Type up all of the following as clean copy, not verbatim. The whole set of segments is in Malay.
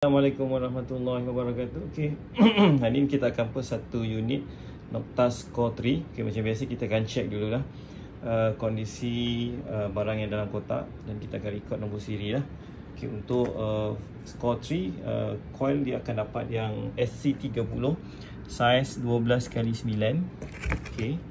Assalamualaikum warahmatullahi wabarakatuh. Okey. Hari ini kita akan post satu unit Noctas Core 3. Okey, macam biasa kita akan check dululah kondisi barang yang dalam kotak dan kita akan record nombor siri lah. Okey, untuk Core 3 coil dia akan dapat yang SC30 size 12x9. Okey.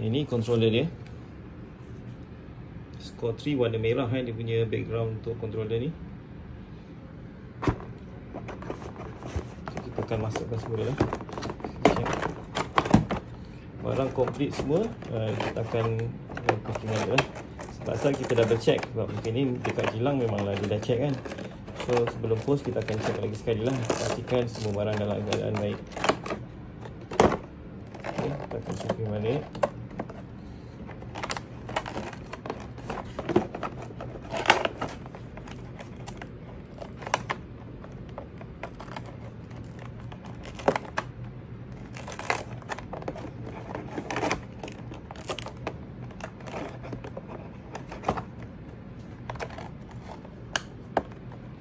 Ini controller dia Core 3 warna merah dia punya background untuk controller ni. Kita akan masukkan semua dah. Barang komplit semua, kita akan packing lah. Sebab asal kita double check, sebab mungkin ni dekat kilang memanglah dia dah check kan. So sebelum post kita akan check lagi sekali lah, pastikan semua barang dalam keadaan baik. Okay, kita akan packing balik.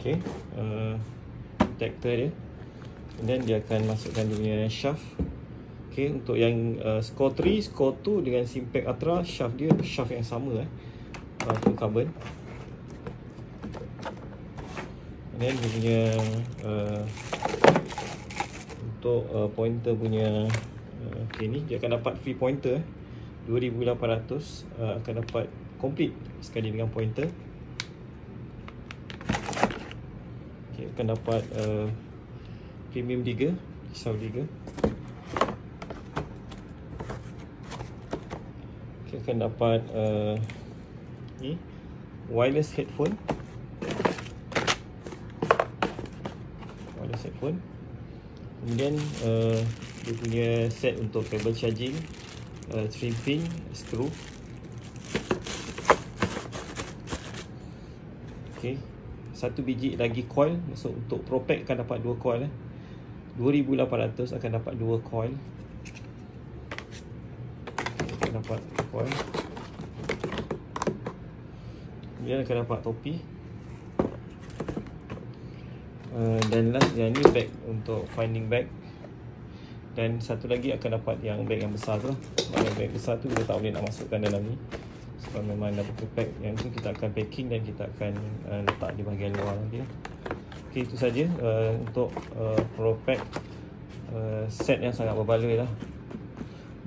Okay, protector dia, dan dia akan masukkan dia punya shaft. Okay, untuk yang Core 3, Core 2 dengan Simpact Ultra, shaft dia shaft yang sama untuk carbon. Dan dia punya untuk pointer punya okay, ni dia akan dapat free pointer 2800, akan dapat complete sekali dengan pointer. Akan dapat premium digger, pisau digger. Okay, akan dapat ni wireless headphone, kemudian dia punya set untuk cable charging, 3 pin screw. Okay, satu biji lagi coil. So untuk Pro Pack akan dapat 2 coil 2800 akan dapat 2 coil. Akan dapat 2 coil. Kemudian akan dapat topi. Dan last yang ni bag untuk finding bag. Dan satu lagi akan dapat yang bag yang besar tu. Yang bag besar tu kita tak boleh nak masukkan dalam ni, sebab memang dah Pro Pack. Yang tu kita akan packing dan kita akan letak di bahagian luar nanti. Okay, itu saja untuk Pro Pack set yang sangat berbaloi lah.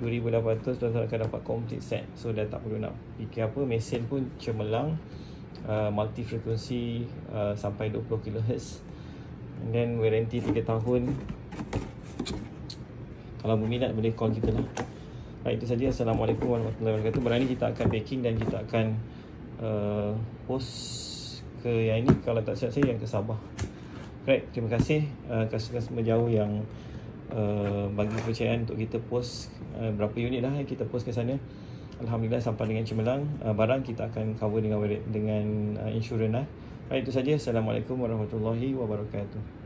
2800 tuan-tuan akan dapat complete set. So dah tak perlu nak fikir apa. Mesin pun cemerlang, multi frekuensi sampai 20 kHz, dan warranty 3 tahun. Kalau berminat boleh call kita lah. Baik, itu saja. Assalamualaikum warahmatullahi wabarakatuh. Barang ni kita akan packing dan kita akan post ke yang ini, kalau tak silap saya yang ke Sabah. Baik, terima kasih customer jauh yang bagi kepercayaan untuk kita post berapa unit dah kita post ke sana. Alhamdulillah sampai dengan cemerlang. Barang kita akan cover dengan insurans lah. Baik, itu saja. Assalamualaikum warahmatullahi wabarakatuh.